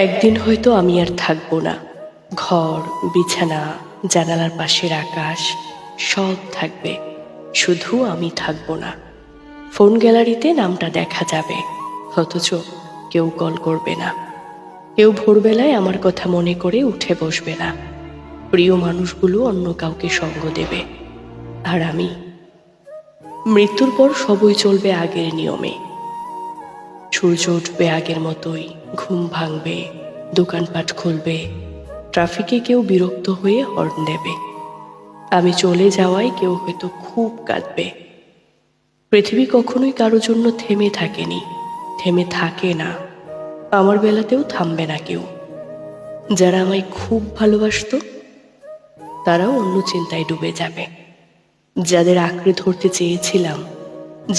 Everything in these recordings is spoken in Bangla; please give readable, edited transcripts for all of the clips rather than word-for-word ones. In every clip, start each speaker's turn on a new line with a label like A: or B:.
A: একদিন হয়তো আমি আর থাকবো না। ঘর, বিছানা, জানালার পাশের আকাশ সব থাকবে, শুধু আমি থাকবো না। ফোন গ্যালারিতে নামটা দেখা যাবে, অথচ কেউ কল করবে না। কেউ ভোরবেলায় আমার কথা মনে করে উঠে বসবে না। প্রিয় মানুষগুলো অন্য কাউকে সঙ্গ দেবে, আর আমি মৃত্যুর পর সবই চলবে আগের নিয়মে। সূর্য উঠবে আগের মতোই, ঘুম ভাঙবে, দোকানপাট খুলবে, ট্রাফিকে কেউ বিরক্ত হয়ে হর্ন দেবে। আমি চলে যাওয়ায় কেউ হয়তো খুব কাঁদবে। পৃথিবী কখনোই কারোর জন্য থেমে থাকেনি, থেমে থাকে না। আমার বেলাতেও থামবে না কেউ। যারা আমায় খুব ভালোবাসতো তারাও অন্য চিন্তায় ডুবে যাবে। যাদের আঁকড়ে ধরতে চেয়েছিলাম,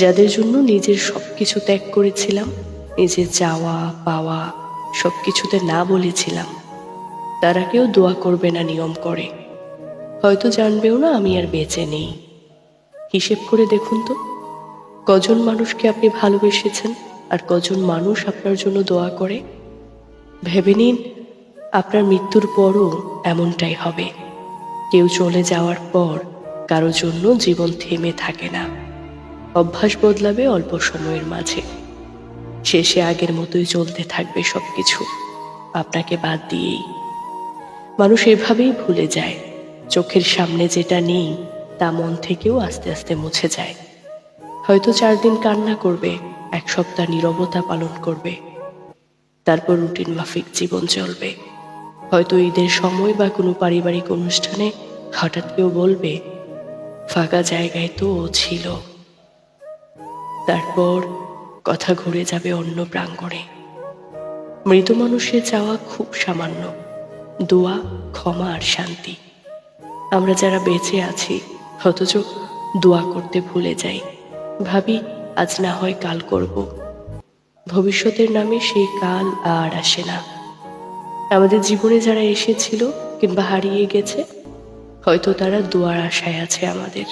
A: যাদের জন্য নিজের সবকিছু ত্যাগ করেছিলাম, নিজের চাওয়া পাওয়া সবকিছুতে না বলেছিলাম, তারা কেউ দোয়া করবে না নিয়ম করে। হয়তো জানবেও না আমি আর বেঁচে নেই। হিসেব করে দেখুন তো, কজন মানুষকে আপনি ভালোবেসেছেন আর কজন মানুষ আপনার জন্য দোয়া করে। ভেবে নিন, আপনার মৃত্যুর পরও এমনটাই হবে। কেউ চলে যাওয়ার পর কারো জন্য জীবন থেমে থাকে না। অভ্যাস বদলাবে অল্প সময়ের মাঝে, শেষে আগের মতোই চলতে থাকবে সবকিছু, আপনাকে বাদ দিয়েই। মানুষ এভাবেই ভুলে যায়। চোখের সামনে যেটা নেই তা মন থেকেও আস্তে আস্তে মুছে যায়। হয়তো 4 দিন কান্না করবে, 1 সপ্তাহ নীরবতা পালন করবে, তারপর রুটিন মাফিক জীবন চলবে। হয়তো ঈদের সময় বা কোনো পারিবারিক অনুষ্ঠানে হঠাৎ কেউ বলবে, ফাঁকা জায়গায় তো ও ছিল। তারপর কথা ঘুরে যাবে অন্য প্রাঙ্গণে। মৃত মানুষের চাওয়া খুব সামান্য, দোয়া, ক্ষমা আর শান্তি। আমরা যারা বেঁচে আছি অথচ দোয়া করতে ভুলে যাই, ভাবি আজ না হয় কাল করব। ভবিষ্যতের নামে সেই কাল আর আসে না। আমাদের জীবনে যারা এসেছিল কিংবা হারিয়ে গেছে, হয়তো তারা দোয়ার আশায় আছে আমাদের।